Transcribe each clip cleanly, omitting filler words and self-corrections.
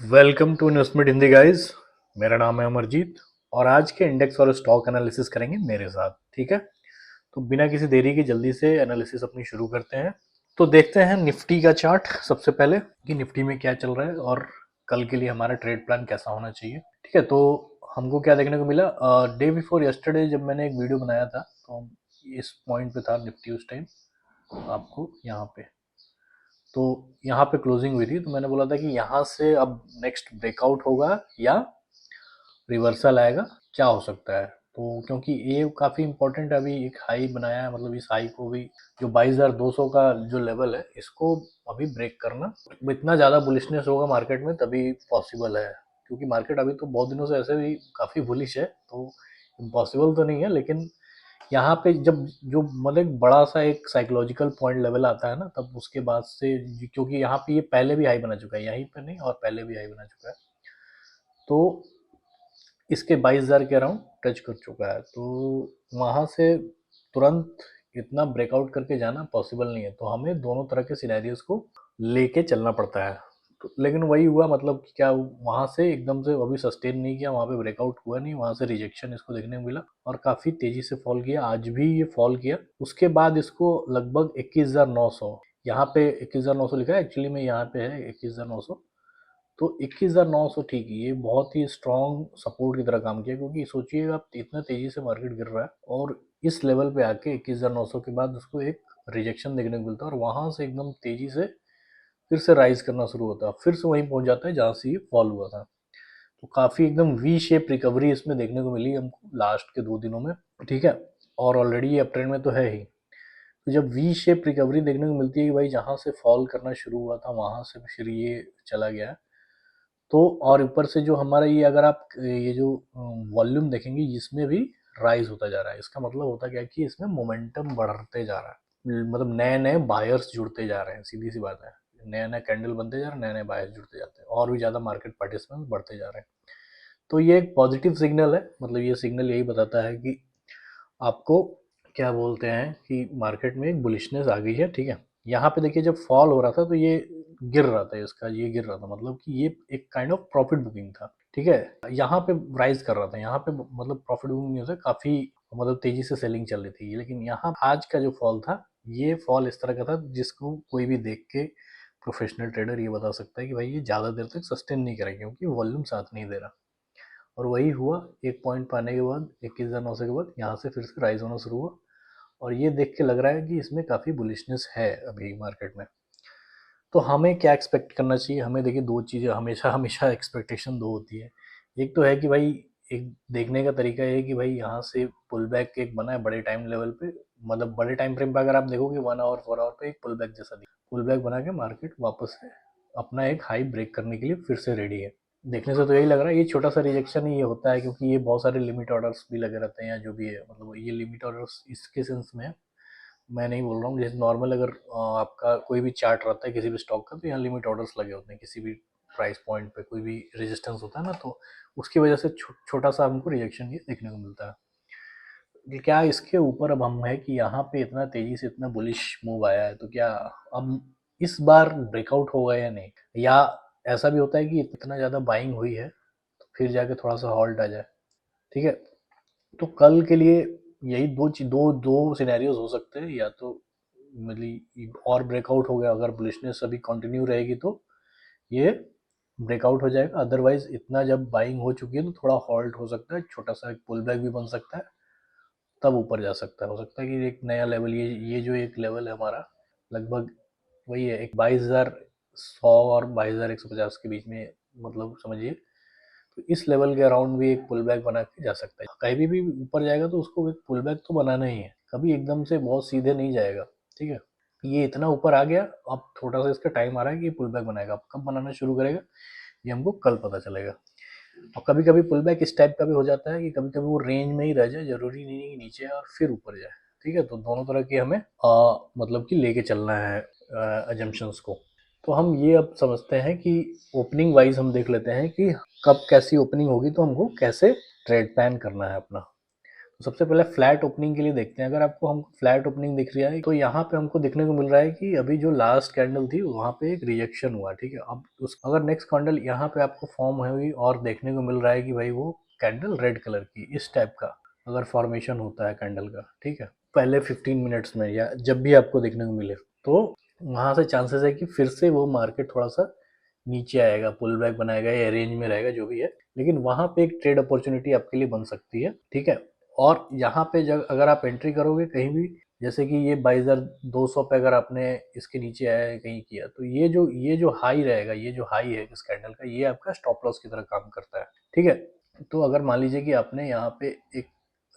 Welcome to investment Hindi guys. मेरा नाम है अमरजीत और आज के इंडेक्स और स्टॉक एनालिसिस करेंगे मेरे साथ। ठीक है, तो बिना किसी देरी के जल्दी से एनालिसिस अपनी शुरू करते हैं। तो देखते हैं निफ्टी का चार्ट सबसे पहले कि निफ्टी में क्या चल रहा है और कल के लिए हमारा ट्रेड प्लान कैसा होना चाहिए। ठीक है, तो हमको क्या देखने को मिला, डे बिफोर यस्टरडे जब मैंने एक वीडियो बनाया था तो इस पॉइंट पे था निफ्टी उस टाइम, आपको यहाँ पे, तो यहाँ पे क्लोजिंग हुई थी। तो मैंने बोला था कि यहाँ से अब नेक्स्ट ब्रेकआउट होगा या रिवर्सल आएगा, क्या हो सकता है। तो क्योंकि ये काफ़ी इंपॉर्टेंट अभी एक हाई बनाया है, मतलब इस हाई को भी जो 22,200 का जो लेवल है इसको अभी ब्रेक करना, इतना ज़्यादा बुलिशनेस होगा मार्केट में तभी पॉसिबल है। क्योंकि मार्केट अभी तो बहुत दिनों से ऐसे भी काफ़ी बुलिश है, तो इम्पॉसिबल तो नहीं है, लेकिन यहाँ पे जब जो मतलब एक बड़ा सा एक साइकोलॉजिकल पॉइंट लेवल आता है ना, तब उसके बाद से, क्योंकि यहाँ पे ये पहले भी हाई बना चुका है, यहीं पे नहीं और पहले भी हाई बना चुका है, तो इसके 22,000 के अराउंड टच कर चुका है। तो वहाँ से तुरंत इतना ब्रेकआउट करके जाना पॉसिबल नहीं है, तो हमें दोनों तरह के सिनेरियोज को लेके चलना पड़ता है। तो लेकिन वही हुआ, मतलब कि क्या वहाँ से एकदम से अभी सस्टेन नहीं किया, वहाँ पे ब्रेकआउट हुआ नहीं, वहाँ से रिजेक्शन इसको देखने को मिला और काफ़ी तेज़ी से फॉल किया। आज भी ये फॉल किया, उसके बाद इसको लगभग 21,900, यहाँ पे 21,900 लिखा है, एक्चुअली में यहाँ पे है 21,900, तो 21,900 ठीक है, ये बहुत ही स्ट्रॉन्ग सपोर्ट की तरह काम किया। क्योंकि सोचिए आप, इतना तेजी से मार्केट गिर रहा है और इस लेवल पे आके 21,900 के बाद उसको एक रिजेक्शन देखने को मिलता है और वहां से एकदम तेजी से फिर से राइज करना शुरू होता है, फिर से वहीं पहुंच जाता है जहां से ये फॉल हुआ था। तो काफी एकदम वी शेप रिकवरी इसमें देखने को मिली हमको लास्ट के 2 दिनों में। ठीक है, और ऑलरेडी ये अपट्रेंड में तो है ही। तो जब वी शेप रिकवरी देखने को मिलती है कि भाई जहां से फॉल करना शुरू हुआ था वहां से फिर ये चला गया है, तो और ऊपर से जो हमारा ये, अगर आप ये जो वॉल्यूम देखेंगे इसमें भी राइज होता जा रहा है, इसका मतलब होता क्या है कि इसमें मोमेंटम बढ़ते जा रहा है, मतलब नए नए बायर्स जुड़ते जा रहे हैं, सीधी सी बात है। नया नया कैंडल बनते जा रहे हैं, नए नए बायर्स जुड़ते जाते हैं और भी ज़्यादा मार्केट पार्टिसिपेंट्स बढ़ते जा रहे हैं। तो ये एक पॉजिटिव सिग्नल है, मतलब ये सिग्नल यही बताता है कि आपको क्या बोलते हैं कि मार्केट में एक बुलिशनेस आ गई है। ठीक है, यहाँ पे देखिए जब फॉल हो रहा था तो ये गिर रहा था, इसका ये गिर रहा था, मतलब कि ये एक काइंड ऑफ प्रॉफिट बुकिंग था। ठीक है, यहाँ पे राइज कर रहा था, यहाँ पे मतलब प्रॉफिट बुकिंग नहीं होता, काफी मतलब तेजी से सेलिंग चल रही थी। लेकिन यहाँ आज का जो फॉल था, ये फॉल इस तरह का था जिसको कोई भी देख के प्रोफेशनल ट्रेडर ये बता सकता है कि भाई ये ज़्यादा देर तक सस्टेन नहीं करेगा, क्योंकि वॉल्यूम साथ नहीं दे रहा। और वही हुआ, एक पॉइंट पाने के बाद 21,900 के बाद यहाँ से फिर से राइज होना शुरू हुआ और ये देख के लग रहा है कि इसमें काफ़ी बुलिशनेस है अभी मार्केट में। तो हमें क्या एक्सपेक्ट करना चाहिए, हमें देखिए दो चीज़ें हमेशा हमेशा एक्सपेक्टेशन दो होती है। एक तो है कि भाई, एक देखने का तरीका ये है कि भाई यहाँ से पुल बैक एक बना है बड़े टाइम लेवल पे, मतलब बड़े टाइम फ्रेम पे अगर आप देखोगे 1 आवर 4 आवर पे एक पुल बैक जैसा दिखा, पुल बैक बना के मार्केट वापस से अपना एक हाई ब्रेक करने के लिए फिर से रेडी है। देखने से तो यही लग रहा है, ये छोटा सा रिजेक्शन ही ये होता है, क्योंकि ये बहुत सारे लिमिट ऑर्डर्स भी लगे रहते हैं या जो भी है, मतलब ये लिमिट ऑर्डर्स इसके सेंस में है। मैं नहीं बोल रहा हूँ, जैसे नॉर्मल अगर आपका कोई भी चार्ट रहता है किसी भी स्टॉक का, तो यहाँ लिमिट ऑर्डर्स लगे होते हैं, किसी भी प्राइस पॉइंट पे कोई भी रेजिस्टेंस होता है ना, तो उसकी वजह से छोटा सा हमको रिजेक्शन ये देखने को मिलता है। क्या इसके ऊपर अब हम है कि यहाँ पे इतना तेजी से इतना बुलिश मूव आया है, तो क्या अब इस बार ब्रेकआउट होगा या नहीं, या ऐसा भी होता है कि इतना ज़्यादा बाइंग हुई है तो फिर जाके थोड़ा सा हॉल्ट आ जाए। ठीक है, तो कल के लिए यही दो दो सिनेरियोज हो सकते हैं, या तो मतलब और ब्रेकआउट हो गया, अगर बुलिशनेस अभी कंटिन्यू रहेगी तो ये ब्रेकआउट हो जाएगा, अदरवाइज इतना जब बाइंग हो चुकी है तो थोड़ा हॉल्ट हो सकता है, छोटा सा एक पुल बैक भी बन सकता है, तब ऊपर जा सकता है। हो सकता है कि एक नया लेवल, ये जो एक लेवल है हमारा, लगभग वही है एक 22,100 और 22,150 के बीच में, मतलब समझिए, तो इस लेवल के अराउंड भी एक पुल बैक बना के जा सकता है। कहीं भी ऊपर जाएगा तो उसको एक पुल बैक तो बनाना ही है, कभी एकदम से बहुत सीधे नहीं जाएगा। ठीक है, ये इतना ऊपर आ गया, अब थोड़ा सा इसका टाइम आ रहा है कि पुल बैक बनाएगा, अब कब बनाना शुरू करेगा ये हमको कल पता चलेगा। और कभी कभी पुल बैक इस टाइप का भी हो जाता है कि कभी कभी वो रेंज में ही रह जाए, जरूरी नहीं है कि नीचे और फिर ऊपर जाए। ठीक है, तो दोनों तरह की हमें मतलब कि लेके चलना है अजम्पशंस को। तो हम ये अब समझते हैं कि ओपनिंग वाइज हम देख लेते हैं कि कब कैसी ओपनिंग होगी तो हमको कैसे ट्रेड प्लान करना है अपना। तो सबसे पहले फ्लैट ओपनिंग के लिए देखते हैं। अगर आपको हमको फ्लैट ओपनिंग दिख रहा है तो यहाँ पे हमको देखने को मिल रहा है कि अभी जो लास्ट कैंडल थी वहाँ पे एक रिजेक्शन हुआ, ठीक है। अब उस अगर नेक्स्ट कैंडल यहाँ पे आपको फॉर्म हुई और देखने को मिल रहा है कि भाई वो कैंडल रेड कलर की इस टाइप का अगर फॉर्मेशन होता है कैंडल का, ठीक है, पहले 15 मिनट्स में या जब भी आपको देखने को मिले, तो वहाँ से चांसेस है कि फिर से वो मार्केट थोड़ा सा नीचे आएगा, पुल बैक बनाएगा या रेंज में रहेगा जो भी है, लेकिन वहाँ पे एक ट्रेड अपॉर्चुनिटी आपके लिए बन सकती है, ठीक है। और यहाँ पे जब अगर आप एंट्री करोगे कहीं भी, जैसे कि ये 2200 पे अगर आपने इसके नीचे आया है कहीं किया, तो ये जो हाई रहेगा, ये जो हाई है इस कैंडल का, ये आपका स्टॉप लॉस की तरह काम करता है, ठीक है। तो अगर मान लीजिए कि आपने यहाँ पे एक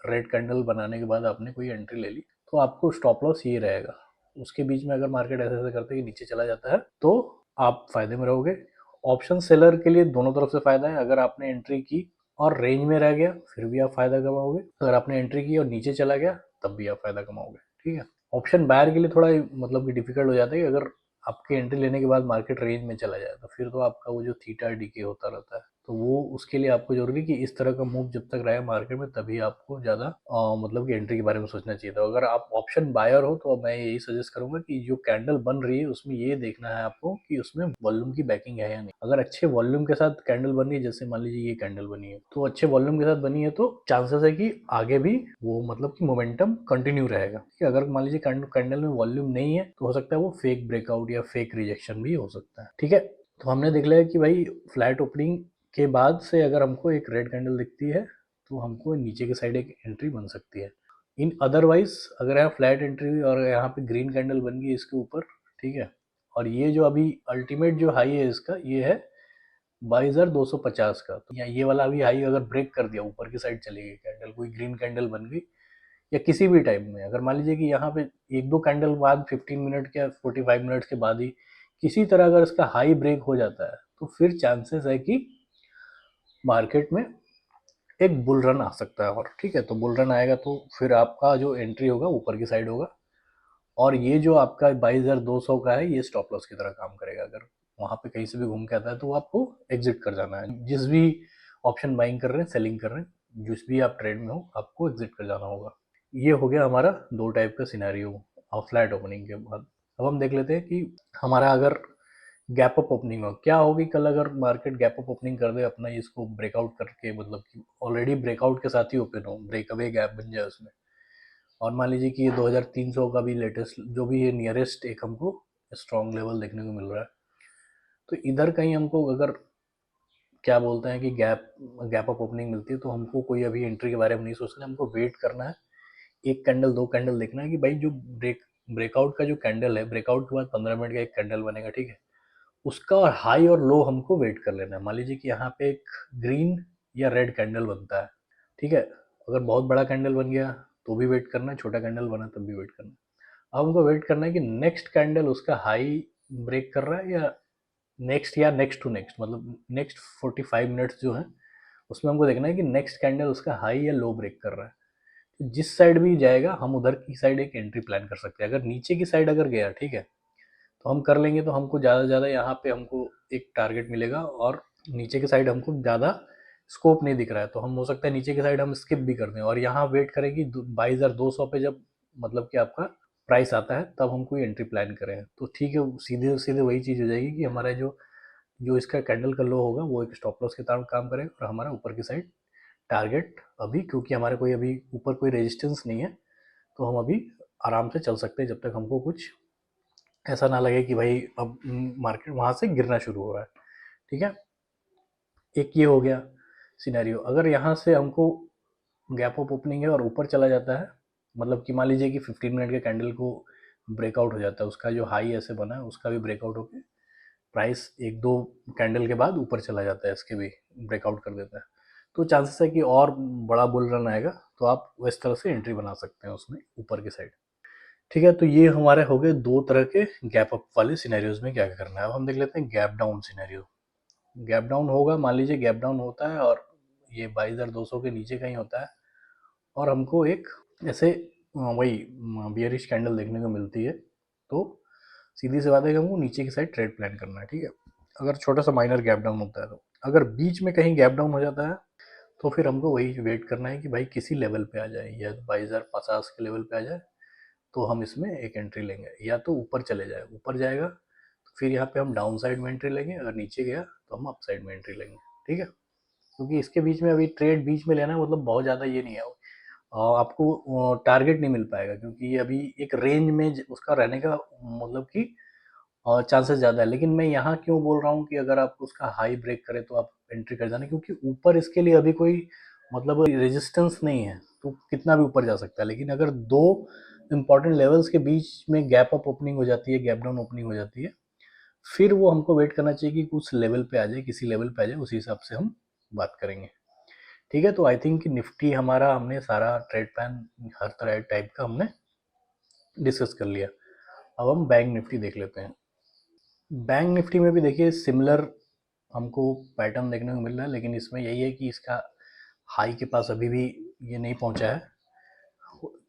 रेड कैंडल बनाने के बाद आपने कोई एंट्री ले ली, तो आपको स्टॉप लॉस ये रहेगा। उसके बीच में अगर मार्केट ऐसे ऐसे करते कि नीचे चला जाता है तो आप फायदे में रहोगे। ऑप्शन सेलर के लिए दोनों तरफ से फायदा है। अगर आपने एंट्री की और रेंज में रह गया फिर भी आप फायदा कमाओगे, अगर आपने एंट्री की और नीचे चला गया तब भी आप फायदा कमाओगे, ठीक है। ऑप्शन बायर के लिए थोड़ा मतलब कि डिफिकल्ट हो जाता है कि अगर आपकी एंट्री लेने के बाद मार्केट रेंज में चला जाए तो फिर तो आपका वो जो थीटा डीके होता रहता है, तो वो उसके लिए आपको जरूरी कि इस तरह का मूव जब तक रहे मार्केट में तभी आपको ज़्यादा मतलब कि एंट्री के बारे में सोचना चाहिए था। अगर आप ऑप्शन बायर हो तो मैं यही सजेस्ट करूंगा कि जो कैंडल बन रही है उसमें ये देखना है आपको कि उसमें वॉल्यूम की बैकिंग है या नहीं। अगर अच्छे वॉल्यूम के साथ कैंडल बन रही है, जैसे मान लीजिए ये कैंडल बनी है, तो अच्छे वॉल्यूम के साथ बनी है तो चांसेस है कि आगे भी वो मतलब कि मोमेंटम कंटिन्यू रहेगा, ठीक है। अगर मान लीजिए कैंडल में वॉल्यूम नहीं है तो हो सकता है वो फेक ब्रेकआउट या फेक रिजेक्शन भी हो सकता है, ठीक है। तो हमने देख लिया कि भाई फ्लैट ओपनिंग के बाद से अगर हमको एक रेड कैंडल दिखती है तो हमको नीचे की साइड एक एंट्री बन सकती है। इन अदरवाइज अगर यहाँ फ्लैट एंट्री हुई और यहाँ पे ग्रीन कैंडल बन गई इसके ऊपर, ठीक है, और ये जो अभी अल्टीमेट जो हाई है इसका ये है 2250 का, तो ये वाला अभी हाई अगर ब्रेक कर दिया ऊपर की साइड चली गई कैंडल, कोई ग्रीन कैंडल बन गई या किसी भी टाइम में, अगर मान लीजिए कि यहाँ पे एक दो कैंडल बाद 15 मिनट या 45 मिनट्स के बाद ही किसी तरह अगर इसका हाई ब्रेक हो जाता है तो फिर चांसेस है कि मार्केट में एक बुल रन आ सकता है। और ठीक है, तो बुल रन आएगा तो फिर आपका जो एंट्री होगा ऊपर की साइड होगा और ये जो आपका 22,200 का है ये स्टॉप लॉस की तरह काम करेगा। अगर वहाँ पे कहीं से भी घूम के आता है तो आपको एग्जिट कर जाना है। जिस भी ऑप्शन बाइंग कर रहे हैं, सेलिंग कर रहे हैं, जिस भी आप ट्रेड में हो आपको एग्जिट कर जाना होगा। ये हो गया हमारा दो टाइप का सिनेरियो फ्लैट ओपनिंग के बाद। अब हम देख लेते हैं कि हमारा अगर गैप अप ओपनिंग हो, क्या होगी कल अगर मार्केट गैप अप ओपनिंग कर दे अपना इसको ब्रेकआउट करके, मतलब कि ऑलरेडी ब्रेकआउट के साथ ही ओपन हो, ब्रेक अवे गैप बन जाए उसमें, और मान लीजिए कि ये 2300 का भी लेटेस्ट जो भी ये नियरेस्ट एक हमको स्ट्रॉन्ग लेवल देखने को मिल रहा है, तो इधर कहीं हमको अगर क्या बोलते हैं कि गैप अप ओपनिंग मिलती है तो हमको कोई अभी एंट्री के बारे में नहीं सोचना है, हमको वेट करना है। एक कैंडल दो कैंडल देखना है कि भाई जो ब्रेकआउट का जो कैंडल है, ब्रेकआउट के बाद 15 मिनट का एक कैंडल बनेगा, ठीक है, उसका और हाई और लो हमको वेट कर लेना है। मान लीजिए कि यहाँ पे एक ग्रीन या रेड कैंडल बनता है, ठीक है, अगर बहुत बड़ा कैंडल बन गया तो भी वेट करना है, छोटा कैंडल बना तब भी वेट करना है। अब हमको वेट करना है कि नेक्स्ट कैंडल उसका हाई ब्रेक कर रहा है या नेक्स्ट या नेक्स्ट टू नेक्स्ट, मतलब नेक्स्ट 45 मिनट्स जो है उसमें हमको देखना है कि नेक्स्ट कैंडल उसका हाई या लो ब्रेक कर रहा है। तो जिस साइड भी जाएगा हम उधर की साइड एक एंट्री प्लान कर सकते हैं। अगर नीचे की साइड अगर गया, ठीक है, तो हम कर लेंगे तो हमको ज़्यादा से ज़्यादा यहाँ पे हमको एक टारगेट मिलेगा और नीचे की साइड हमको ज़्यादा स्कोप नहीं दिख रहा है, तो हम हो सकता है नीचे की साइड हम स्किप भी कर दें और यहाँ वेट करें कि 22,200 पे जब मतलब कि आपका प्राइस आता है तब हम कोई एंट्री प्लान करें। तो ठीक है, सीधे सीधे वही चीज़ हो जाएगी कि हमारा जो जो इसका कैंडल का लो होगा वो एक स्टॉप लॉस के तरह काम करेगा और हमारा ऊपर की साइड टारगेट अभी, क्योंकि हमारे कोई अभी ऊपर कोई रेजिस्टेंस नहीं है, तो हम अभी आराम से चल सकते हैं जब तक हमको कुछ ऐसा ना लगे कि भाई अब मार्केट वहाँ से गिरना शुरू हो रहा है, ठीक है। एक ये हो गया सिनेरियो। अगर यहाँ से हमको गैप अप ओपनिंग है और ऊपर चला जाता है, मतलब कि मान लीजिए कि 15 मिनट के कैंडल को ब्रेकआउट हो जाता है, उसका जो हाई ऐसे बना है उसका भी ब्रेकआउट होकर प्राइस एक दो कैंडल के बाद ऊपर चला जाता है, इसके भी ब्रेकआउट कर देता है, तो चांसेस है कि और बड़ा बुल रन आएगा, तो आप इस तरह से एंट्री बना सकते हैं उसमें ऊपर की साइड, ठीक है। तो ये हमारे हो गए दो तरह के गैप अप वाले सिनेरियोज में क्या क्या करना है। अब हम देख लेते हैं gap down scenario. Gap down होगा, मान लीजिए गैप डाउन होता है और ये 22,200 के नीचे कहीं होता है और हमको एक ऐसे वही बियरिश कैंडल देखने को मिलती है, तो सीधी सी बात है कि हमको नीचे की साइड ट्रेड प्लान करना है, ठीक है। अगर छोटा सा माइनर गैप डाउन होता है तो अगर बीच में कहीं गैप डाउन हो जाता है तो फिर हमको वही वेट करना है कि भाई किसी लेवल पे आ जाए, या 22,050 के लेवल पे आ जाए तो हम इसमें एक एंट्री लेंगे, या तो ऊपर चले जाए, ऊपर जाएगा तो फिर यहाँ पे हम डाउन साइड में एंट्री लेंगे, अगर नीचे गया तो हम अप साइड में एंट्री लेंगे। ठीक है, क्योंकि इसके बीच में अभी ट्रेड बीच में लेना मतलब बहुत ज़्यादा ये नहीं है, आपको टारगेट नहीं मिल पाएगा, क्योंकि ये अभी एक रेंज में उसका रहने का मतलब कि चांसेस ज़्यादा है। लेकिन मैं यहाँ क्यों बोल रहा हूँ कि अगर आप उसका हाई ब्रेक करें तो आप एंट्री कर जाना, क्योंकि ऊपर इसके लिए अभी कोई मतलब रेजिस्टेंस नहीं है, तो कितना भी ऊपर जा सकता है। लेकिन अगर दो इंपॉर्टेंट लेवल्स के बीच में गैप अप ओपनिंग हो जाती है, गैप डाउन ओपनिंग हो जाती है, फिर वो हमको वेट करना चाहिए कि कुछ लेवल पे आ जाए, किसी लेवल पे आ जाए, उसी हिसाब से हम बात करेंगे। ठीक है, तो आई थिंक निफ्टी हमारा हमने सारा ट्रेड प्लान हर तरह टाइप का हमने डिस्कस कर लिया। अब हम बैंक निफ्टी देख लेते हैं। बैंक निफ्टी में भी देखिए सिमिलर हमको पैटर्न देखने को मिल रहा है, लेकिन इसमें यही है कि इसका हाई के पास अभी भी ये नहीं पहुंचा है।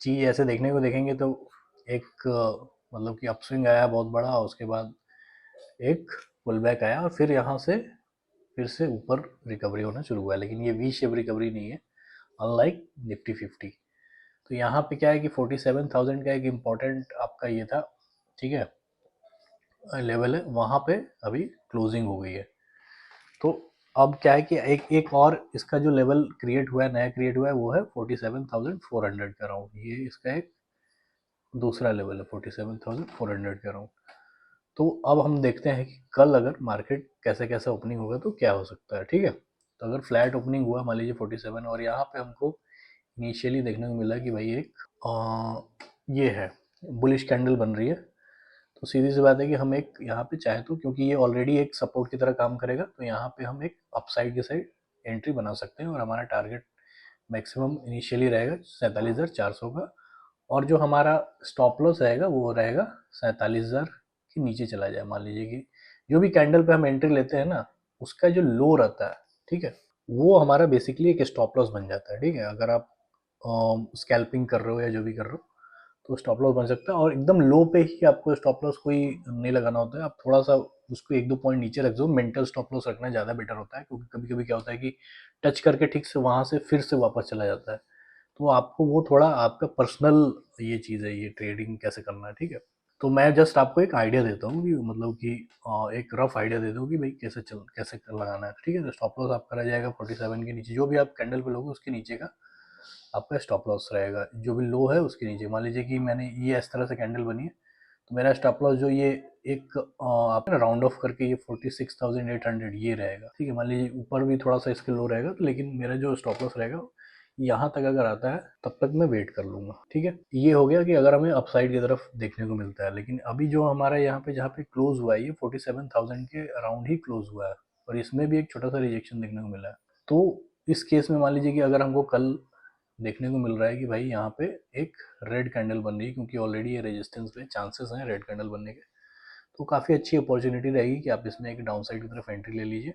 चीज़ ऐसे देखने को देखेंगे तो एक मतलब कि अपस्विंग आया बहुत बड़ा, उसके बाद एक पुल बैक आया और फिर यहाँ से फिर से ऊपर रिकवरी होना शुरू हुआ है, लेकिन ये वी शेप रिकवरी नहीं है, अनलाइक निफ्टी 50। तो यहाँ पे क्या है कि 47,000 का एक इम्पॉर्टेंट आपका ये था, ठीक है, लेवल है, वहाँ पे अभी क्लोजिंग हो गई है। तो अब क्या है कि एक एक और इसका जो लेवल क्रिएट हुआ है, नया क्रिएट हुआ है, वो है 47,400 का राउंड, ये इसका एक दूसरा लेवल है 47,400 के अराउंड। तो अब हम देखते हैं कि कल अगर मार्केट कैसे कैसे ओपनिंग होगा तो क्या हो सकता है। ठीक है, तो अगर फ्लैट ओपनिंग हुआ मान लीजिए 47, और यहाँ पे हमको इनिशियली देखने को मिला कि भाई एक ये है बुलिश कैंडल बन रही है, तो सीधी सी बात है कि हम एक यहाँ पे चाहे तो, क्योंकि ये ऑलरेडी एक सपोर्ट की तरह काम करेगा, तो यहाँ पे हम एक अपसाइड के साइड एंट्री बना सकते हैं, और हमारा टारगेट मैक्सिमम इनिशियली रहेगा 47,400 का, और जो हमारा स्टॉप लॉस रहेगा वो रहेगा 47,000 के नीचे चला जाए। मान लीजिए कि जो भी कैंडल पे हम एंट्री लेते हैं ना, उसका जो लो रहता है, ठीक है, वो हमारा बेसिकली एक स्टॉप लॉस बन जाता है। ठीक है, अगर आप स्कैल्पिंग कर रहे हो या जो भी कर रहे हो तो स्टॉप लॉस बन सकता है, और एकदम लो पे ही आपको स्टॉप लॉस कोई नहीं लगाना होता है, आप थोड़ा सा उसको एक दो पॉइंट नीचे रख दो, मेंटल स्टॉप लॉस रखना ज़्यादा बेटर होता है, क्योंकि कभी कभी क्या होता है कि टच करके ठीक से वहाँ से फिर से वापस चला जाता है, तो आपको वो थोड़ा आपका पर्सनल ये चीज़ है, ये ट्रेडिंग कैसे करना है। ठीक है, तो मैं जस्ट आपको एक आइडिया देता हूँ कि मतलब कि एक रफ आइडिया देता हूँ कि भाई कैसे लगाना है। ठीक है, तो स्टॉप लॉस आपका रह जाएगा 47 के नीचे, जो भी आप कैंडल पे लोगे उसके नीचे का आपका स्टॉप लॉस रहेगा, जो भी लो है उसके नीचे। मान लीजिए कि मैंने ये इस तरह से कैंडल बनी है, तो मेरा स्टॉप लॉस जो ये एक आप ना राउंड ऑफ करके ये 46,800 ये रहेगा। ठीक है, मान लीजिए ऊपर भी थोड़ा सा इसके लो रहेगा, तो लेकिन मेरा जो स्टॉप लॉस रहेगा यहाँ तक अगर आता है तब तक मैं वेट कर लूंगा। ठीक है, ये हो गया कि अगर हमें अपसाइड की तरफ देखने को मिलता है। लेकिन अभी जो हमारा यहाँ पे जहाँ पे क्लोज हुआ है, ये 47,000 के अराउंड ही क्लोज हुआ है, और इसमें भी एक छोटा सा रिजेक्शन देखने को मिला है। तो इस केस में मान लीजिए कि अगर हमको कल देखने को मिल रहा है कि भाई यहाँ पे एक रेड कैंडल बन रही है, क्योंकि ऑलरेडी ये रेजिस्टेंस पे चांसेस हैं रेड कैंडल बनने के, तो काफ़ी अच्छी अपॉर्चुनिटी रहेगी कि आप इसमें एक डाउन साइड की तरफ एंट्री ले लीजिए,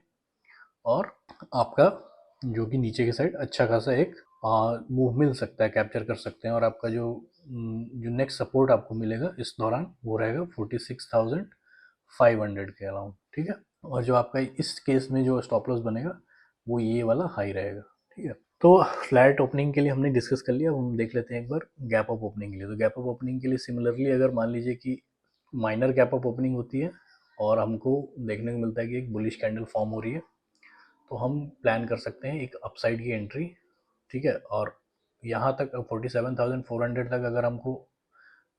और आपका जो कि नीचे की साइड अच्छा खासा एक मूव मिल सकता है, कैप्चर कर सकते हैं, और आपका जो नेक्स्ट सपोर्ट आपको मिलेगा इस दौरान वो रहेगा 46,500 के अराउंड। ठीक है, और जो आपका इस केस में जो स्टॉप लॉस बनेगा वो ये वाला हाई रहेगा। ठीक है, तो फ्लैट ओपनिंग के लिए हमने डिस्कस कर लिया। अब हम देख लेते हैं एक बार गैप अप ओपनिंग के लिए। तो गैप अप ओपनिंग के लिए सिमिलरली अगर मान लीजिए कि माइनर गैप अप ओपनिंग होती है और हमको देखने को मिलता है कि एक बुलिश कैंडल फॉर्म हो रही है, तो हम प्लान कर सकते हैं एक अपसाइड की एंट्री। ठीक है, और यहाँ तक 47,400 तक अगर हमको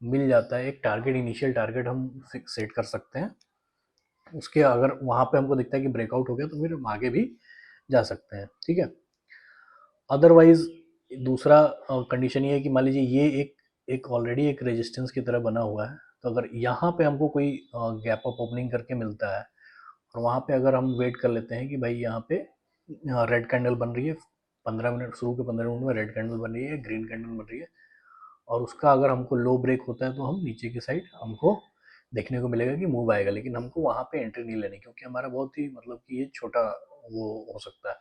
मिल जाता है, एक टारगेट इनिशियल टारगेट हम फिक्स सेट कर सकते हैं। उसके अगर वहाँ पे हमको दिखता है कि ब्रेकआउट हो गया तो फिर हम आगे भी जा सकते हैं। ठीक है, अदरवाइज दूसरा कंडीशन ये है कि मान लीजिए ये एक ऑलरेडी एक रेजिस्टेंस की तरह बना हुआ है, तो अगर यहाँ पे हमको कोई गैप अप ओपनिंग करके मिलता है, और वहाँ पे अगर हम वेट कर लेते हैं कि भाई यहाँ पे रेड कैंडल बन रही है, 15 मिनट शुरू के 15 मिनट में रेड कैंडल बन रही है, ग्रीन कैंडल बन रही है, और उसका अगर हमको लो ब्रेक होता है तो हम नीचे की साइड हमको देखने को मिलेगा कि मूव आएगा, लेकिन हमको वहाँ पे एंट्री नहीं लेनी, क्योंकि हमारा बहुत ही मतलब कि ये छोटा वो हो सकता है।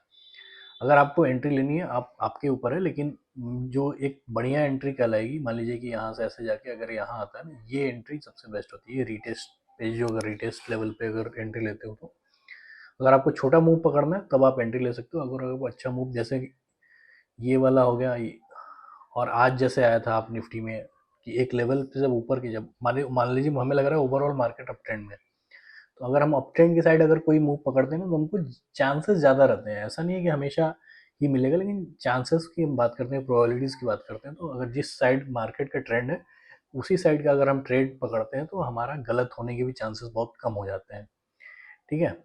अगर आपको एंट्री लेनी है आप आपके ऊपर है, लेकिन जो एक बढ़िया एंट्री कहलाएगी, मान लीजिए कि यहाँ से ऐसे जाके अगर यहाँ आता है ना, ये एंट्री सबसे बेस्ट होती है रीटेस्ट पे। जो अगर रीटेस्ट लेवल पे अगर एंट्री लेते हो तो अगर आपको छोटा मूव पकड़ना है तब आप एंट्री ले सकते हो। अगर आपको अच्छा मूव जैसे ये वाला हो गया और आज जैसे आया था आप निफ्टी में कि एक लेवल पे जब ऊपर की जब मान लीजिए हमें लग रहा है ओवरऑल मार्केट अप ट्रेंड में, तो अगर हम अप ट्रेंड की साइड अगर कोई मूव पकड़ते हैं ना तो हमको चांसेस ज़्यादा रहते हैं। ऐसा नहीं है कि हमेशा ही मिलेगा, लेकिन चांसेस की हम बात करते हैं, प्रोबेबिलिटीज़ की बात करते हैं, तो अगर जिस साइड मार्केट का ट्रेंड है उसी साइड का अगर हम ट्रेड पकड़ते हैं तो हमारा गलत होने के भी चांसेस बहुत कम हो जाते हैं। ठीक है,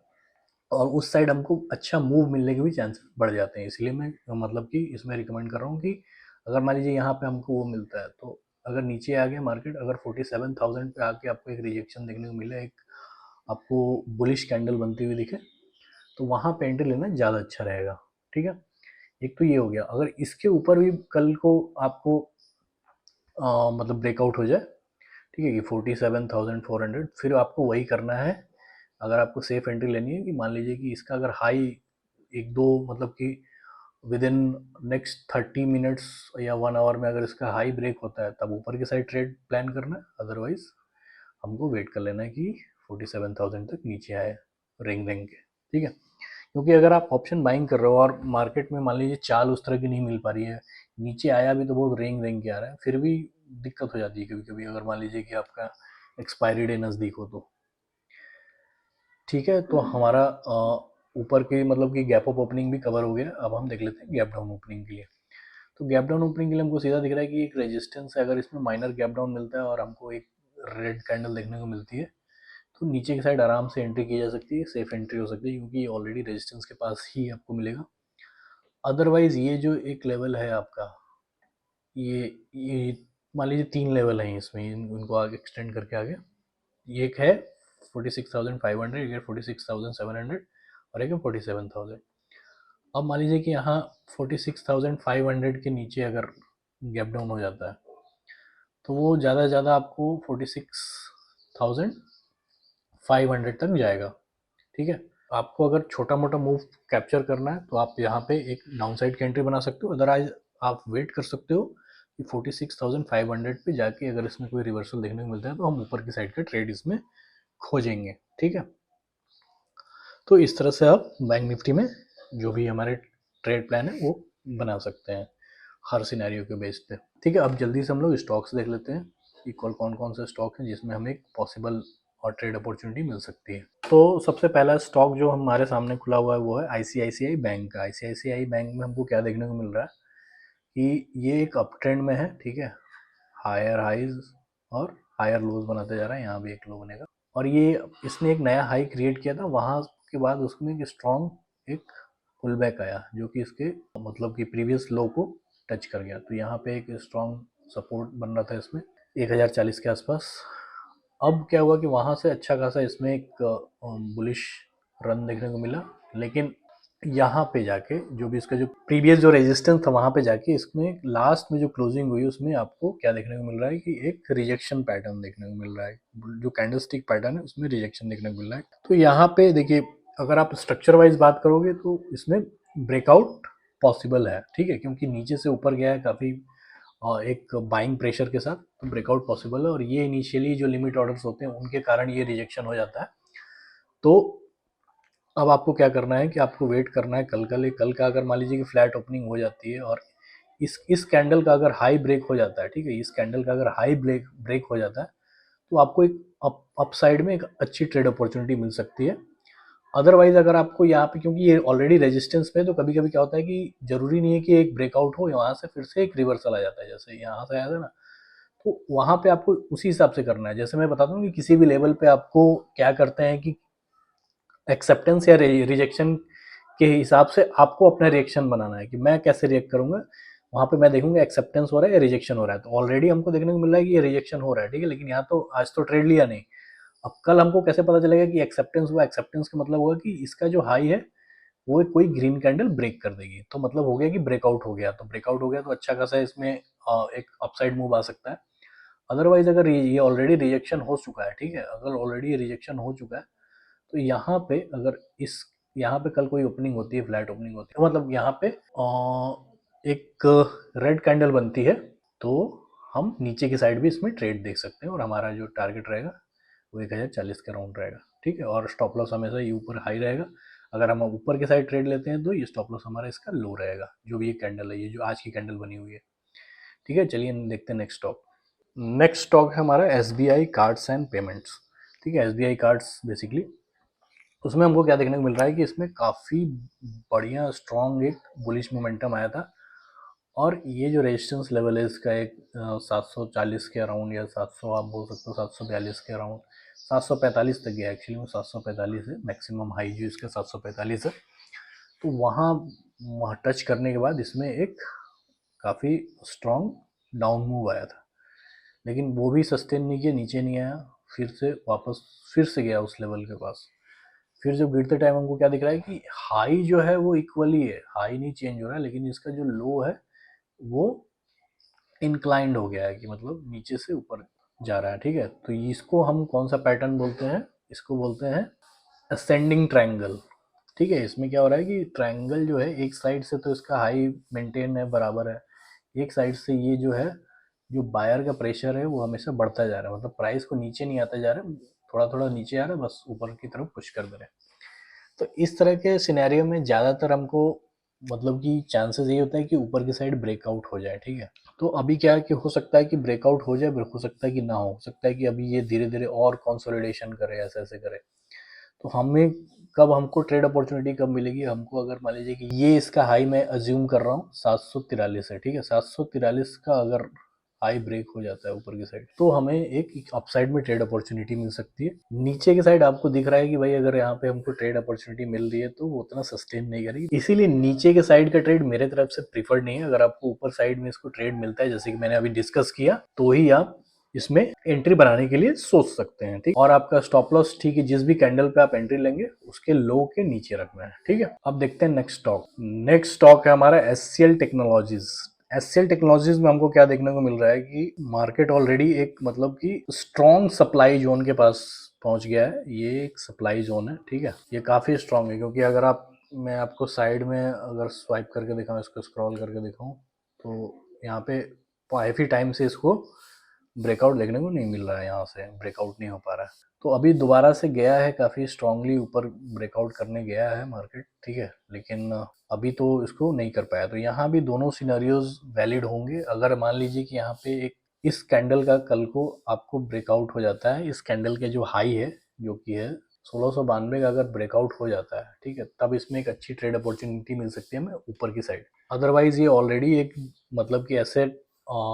और उस साइड हमको अच्छा मूव मिलने के भी चांसेस बढ़ जाते हैं। इसलिए मैं मतलब कि इसमें रिकमेंड कर रहा हूँ कि अगर मान लीजिए यहाँ पे हमको वो मिलता है, तो अगर नीचे आ गया मार्केट, अगर 47,000 पे आके आपको एक रिजेक्शन देखने को मिले, एक आपको बुलिश कैंडल बनती हुई दिखे, तो वहाँ पे एंट्री लेना ज़्यादा अच्छा रहेगा। ठीक है, एक तो ये हो गया। अगर इसके ऊपर भी कल को आपको मतलब ब्रेकआउट हो जाए, ठीक है, कि 47,400, फिर आपको वही करना है। अगर आपको सेफ एंट्री लेनी है कि मान लीजिए कि इसका अगर हाई एक दो मतलब कि विद इन नेक्स्ट 30 मिनट्स या 1 आवर में अगर इसका हाई ब्रेक होता है तब ऊपर की साइड ट्रेड प्लान करना है, अदरवाइज हमको वेट कर लेना है कि 47,000 तक नीचे आए रेंग रेंग के। ठीक है, क्योंकि अगर आप ऑप्शन बाइंग कर रहे हो और मार्केट में मान लीजिए चाल उस तरह की नहीं मिल पा रही है, नीचे आया भी तो बहुत रेंग रेंग के आ रहा है, फिर भी दिक्कत हो जाती है कभी कभी, अगर मान लीजिए कि आपका एक्सपायरी डे नज़दीक हो तो। ठीक है, तो हमारा ऊपर की मतलब कि गैप अप ओपनिंग भी कवर हो गया। अब हम देख लेते हैं गैप डाउन ओपनिंग के लिए। तो गैप डाउन ओपनिंग के लिए हमको सीधा दिख रहा है कि एक रेजिस्टेंस है, अगर इसमें माइनर गैप डाउन मिलता है और हमको एक रेड कैंडल देखने को मिलती है, तो नीचे की साइड आराम से एंट्री की जा सकती है, सेफ एंट्री हो सकती है, क्योंकि ऑलरेडी रेजिस्टेंस के पास ही आपको मिलेगा। अदरवाइज ये जो एक लेवल है आपका, ये मान लीजिए 3 लेवल हैं इसमें, उनको आगे एक्सटेंड करके आगे, ये एक है 46,500, एक है 46,700 और एक है 47,000। अब मान लीजिए कि यहाँ 46,500 के नीचे अगर गैप डाउन हो जाता है, तो वो ज़्यादा से ज़्यादा आपको 46,500 तक जाएगा। ठीक है, आपको अगर छोटा मोटा मूव कैप्चर करना है तो आप यहाँ पे एक डाउन साइड की एंट्री बना सकते हो, अदरवाइज आप वेट कर सकते हो कि 46,500 पे जाके अगर इसमें कोई रिवर्सल देखने को मिलता है तो हम ऊपर की साइड का ट्रेड इसमें खोजेंगे। ठीक है, तो इस तरह से आप बैंक निफ्टी में जो भी हमारे ट्रेड प्लान है वो बना सकते हैं हर सिनेरियो के बेस पे। ठीक है, अब जल्दी से हम लोग स्टॉक्स देख लेते हैं कि कौन कौन से स्टॉक हैं जिसमें हमें एक पॉसिबल और ट्रेड अपॉर्चुनिटी मिल सकती है। तो सबसे पहला स्टॉक जो हमारे सामने खुला हुआ है वो है आईसीआईसीआई बैंक का। आईसीआईसीआई बैंक में हमको क्या देखने को मिल रहा है कि ये एक अप ट्रेंड में है। ठीक है, हायर हाइज और हायर लोज बनाते जा रहा है, यहाँ भी एक लो बनेगा, और ये इसने एक नया हाई क्रिएट किया था, वहाँ के बाद उसमें एक स्ट्रॉन्ग एक पुल बैक आया जो कि इसके मतलब कि प्रीवियस लो को टच कर गया। तो यहाँ पे एक स्ट्रॉन्ग सपोर्ट बन रहा था इसमें 1040 के आसपास। अब क्या हुआ कि वहाँ से अच्छा खासा इसमें एक बुलिश रन देखने को मिला, लेकिन यहाँ पे जाके जो भी इसका जो प्रीवियस जो रेजिस्टेंस था वहाँ पे जाके इसमें लास्ट में जो क्लोजिंग हुई उसमें आपको क्या देखने को मिल रहा है कि एक रिजेक्शन पैटर्न देखने को मिल रहा है, जो कैंडलस्टिक पैटर्न है उसमें रिजेक्शन देखने को मिल रहा है। तो यहाँ पे देखिए, अगर आप स्ट्रक्चर वाइज बात करोगे तो इसमें ब्रेकआउट पॉसिबल है। ठीक है, क्योंकि नीचे से ऊपर गया है काफ़ी एक बाइंग प्रेशर के साथ, तो ब्रेकआउट पॉसिबल है, और ये इनिशियली जो लिमिट ऑर्डर्स होते हैं उनके कारण ये रिजेक्शन हो जाता है। तो अब आपको क्या करना है कि आपको वेट करना है कल का अगर मान लीजिए कि फ्लैट ओपनिंग हो जाती है और इस कैंडल का अगर हाई ब्रेक हो जाता है, ठीक है, इस कैंडल का अगर हाई ब्रेक हो जाता है तो आपको एक अप साइड में एक अच्छी ट्रेड अपॉर्चुनिटी मिल सकती है। अदरवाइज अगर आपको यहाँ पे, क्योंकि ये ऑलरेडी रेजिस्टेंस पे, तो कभी कभी क्या होता है कि जरूरी नहीं है कि एक ब्रेकआउट हो, वहाँ से फिर से एक रिवर्सल आ जाता है, जैसे यहाँ से आया था ना, तो वहाँ पे आपको उसी हिसाब से करना है। जैसे मैं बताता हूँ कि किसी भी लेवल पे आपको क्या करते हैं कि एक्सेप्टेंस या रिजेक्शन के हिसाब से आपको अपना रिएक्शन बनाना है कि मैं कैसे रिएक्ट करूंगा। वहाँ पे मैं देखूंगा एक्सेप्टेंस हो रहा है या रिजेक्शन हो रहा है, तो ऑलरेडी हमको देखने को मिल रहा है कि ये रिजेक्शन हो रहा है, ठीक है, लेकिन यहाँ तो आज तो ट्रेड लिया नहीं। अब कल हमको कैसे पता चलेगा कि एक्सेप्टेंस हुआ? एक्सेप्टेंस का मतलब होगा कि इसका जो हाई है वो कोई ग्रीन कैंडल ब्रेक कर देगी, तो मतलब हो गया कि ब्रेकआउट हो गया। तो ब्रेकआउट हो गया तो अच्छा खासा इसमें एक अपसाइड मूव आ सकता है। अदरवाइज अगर ये ऑलरेडी रिजेक्शन हो चुका है, ठीक है, अगर ऑलरेडी रिजेक्शन हो चुका है तो यहाँ पे अगर यहाँ पे कल कोई ओपनिंग होती है, फ्लैट ओपनिंग होती है, मतलब यहाँ पे एक रेड कैंडल बनती है, तो हम नीचे की साइड भी इसमें ट्रेड देख सकते हैं, और हमारा जो टारगेट रहेगा वो 1040 के राउंड रहेगा। ठीक है, और स्टॉप लॉस हमेशा ये ऊपर हाई रहेगा। अगर हम ऊपर के साइड ट्रेड लेते हैं तो ये स्टॉप लॉस हमारा इसका लो रहेगा, जो भी ये कैंडल है, ये जो आज की कैंडल बनी हुई है। ठीक है, चलिए देखते हैं नेक्स्ट स्टॉक। नेक्स्ट स्टॉक है हमारा SBI कार्ड्स एंड पेमेंट्स। ठीक है, SBI कार्ड्स बेसिकली उसमें हमको क्या देखने को मिल रहा है कि इसमें काफ़ी बढ़िया स्ट्रॉन्ग एक बुलिश मोमेंटम आया था, और ये जो रेजिस्टेंस लेवल है इसका एक 740 के अराउंड, या 700 आप बोल सकते हो 742 के अराउंड, 745 तक गया एक्चुअली में, 745 है मैक्सिमम हाई जो इसका 745 है। तो वहाँ टच करने के बाद इसमें एक काफ़ी स्ट्रॉन्ग डाउन मूव आया था, लेकिन वो भी सस्टेन नहीं किया, नीचे नहीं आया, फिर से गया उस लेवल के पास। फिर जब गिरते टाइम हमको क्या दिख रहा है कि हाई जो है वो इक्वली है, हाई नहीं चेंज हो रहा है, लेकिन इसका जो लो है वो इंक्लाइंड हो गया है, कि मतलब नीचे से ऊपर जा रहा है। ठीक है, तो इसको हम कौन सा पैटर्न बोलते हैं, इसको बोलते हैं असेंडिंग ट्रायंगल। ठीक है, इसमें क्या हो रहा है कि ट्रायंगल जो है एक साइड से तो इसका हाई मेंटेन है, बराबर है, एक साइड से ये जो है, जो बायर का प्रेशर है वो हमेशा बढ़ता जा रहा है, मतलब प्राइस को नीचे नहीं आता जा रहा है, थोड़ा थोड़ा नीचे आ रहा है, बस ऊपर की तरफ पुश कर दे रहे हैं। तो इस तरह के सिनेरियो में ज़्यादातर हमको मतलब कि चांसेस ये होता है कि ऊपर की साइड ब्रेकआउट हो जाए। ठीक है, तो अभी क्या है कि हो सकता है कि ब्रेकआउट हो जाए, हो सकता है कि ना हो सकता है कि अभी ये धीरे धीरे और कंसोलिडेशन करे, ऐसे ऐसे करे। तो हमें कब हमको ट्रेड अपॉर्चुनिटी कब मिलेगी, हमको अगर मान लीजिए कि ये इसका हाई मैं अज्यूम कर रहा हूँ 743 है। ठीक है, 743 का अगर हाई ब्रेक हो जाता है ऊपर की साइड, तो हमें एक अपसाइड में ट्रेड अपॉर्चुनिटी मिल सकती है। नीचे की साइड आपको दिख रहा है कि भाई अगर यहाँ पे हमको ट्रेड अपॉर्चुनिटी मिल रही है तो वो उतना सस्टेन नहीं करेगी, इसीलिए नीचे के साइड का ट्रेड मेरे तरफ से प्रीफर्ड नहीं है। अगर आपको ऊपर साइड में इसको ट्रेड मिलता है, जैसे कि मैंने अभी डिस्कस किया, तो ही आप इसमें एंट्री बनाने के लिए सोच सकते हैं। ठीक, और आपका स्टॉप लॉस, ठीक है, जिस भी कैंडल पे आप एंट्री लेंगे उसके लो के नीचे रखना है। ठीक है, अब देखते हैं नेक्स्ट स्टॉक। नेक्स्ट स्टॉक है हमारा SCL टेक्नोलॉजीज। SCL टेक्नोलॉजीज में हमको क्या देखने को मिल रहा है कि मार्केट ऑलरेडी एक मतलब कि स्ट्रॉन्ग सप्लाई जोन के पास पहुंच गया है। ये एक सप्लाई जोन है। ठीक है, ये काफी स्ट्रॉन्ग है, क्योंकि अगर आप, मैं आपको साइड में अगर स्वाइप करके दिखाऊं, इसको स्क्रॉल करके दिखाऊं, तो यहाँ पे काफी टाइम से इसको ब्रेकआउट देखने को नहीं मिल रहा है, यहाँ से ब्रेकआउट नहीं हो पा रहा है। तो अभी दोबारा से गया है, काफ़ी स्ट्रांगली ऊपर ब्रेकआउट करने गया है मार्केट। ठीक है, लेकिन अभी तो इसको नहीं कर पाया। तो यहाँ भी दोनों सिनेरियोज वैलिड होंगे। अगर मान लीजिए कि यहाँ पे एक इस कैंडल का कल को आपको ब्रेकआउट हो जाता है, इस कैंडल के जो हाई है जो कि है 1692 का, अगर ब्रेकआउट हो जाता है, ठीक है, तब इसमें एक अच्छी ट्रेड अपॉर्चुनिटी मिल सकती है हमें ऊपर की साइड। अदरवाइज ये ऑलरेडी एक मतलब कि ऐसे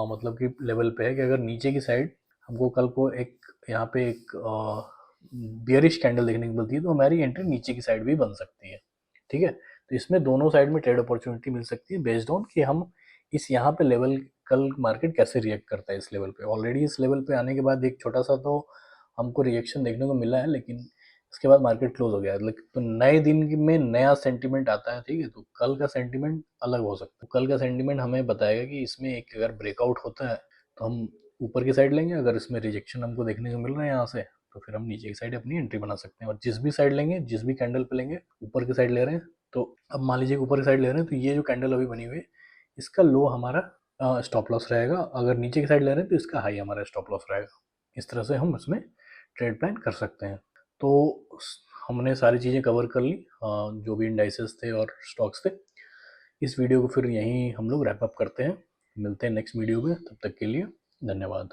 मतलब कि लेवल पे है कि अगर नीचे की साइड हमको कल को एक यहाँ पे एक बियरिश कैंडल देखने को मिलती है, तो हमारी एंट्री नीचे की साइड भी बन सकती है। ठीक है, तो इसमें दोनों साइड में ट्रेड अपॉर्चुनिटी मिल सकती है, बेस्ड ऑन कि हम इस यहाँ पे लेवल, कल मार्केट कैसे रिएक्ट करता है इस लेवल पे। ऑलरेडी इस लेवल पे आने के बाद एक छोटा सा तो हमको रिएक्शन देखने को मिला है, लेकिन इसके बाद मार्केट क्लोज हो गया है। तो नए दिन में नया सेंटीमेंट आता है। ठीक है, तो कल का सेंटीमेंट अलग हो सकता है। कल का सेंटीमेंट हमें बताएगा कि इसमें एक अगर ब्रेकआउट होता है तो हम ऊपर की साइड लेंगे, अगर इसमें रिजेक्शन हमको देखने को मिल रहा है यहाँ से, तो फिर हम नीचे की साइड अपनी एंट्री बना सकते हैं। और जिस भी साइड लेंगे, जिस भी कैंडल पे लेंगे, ऊपर की साइड ले रहे हैं, तो अब मान लीजिए ऊपर की साइड ले रहे हैं, तो ये जो कैंडल अभी बनी हुई है, इसका लो हमारा स्टॉप लॉस रहेगा। अगर नीचे की साइड ले रहे हैं तो इसका हाई हमारा स्टॉप लॉस रहेगा। इस तरह से हम इसमें ट्रेड प्लान कर सकते हैं। तो हमने सारी चीज़ें कवर कर ली, जो भी इंडाइसेस थे और स्टॉक्स थे। इस वीडियो को फिर यहीं हम लोग रैप अप करते हैं। मिलते हैं नेक्स्ट वीडियो में, तब तक के लिए धन्यवाद।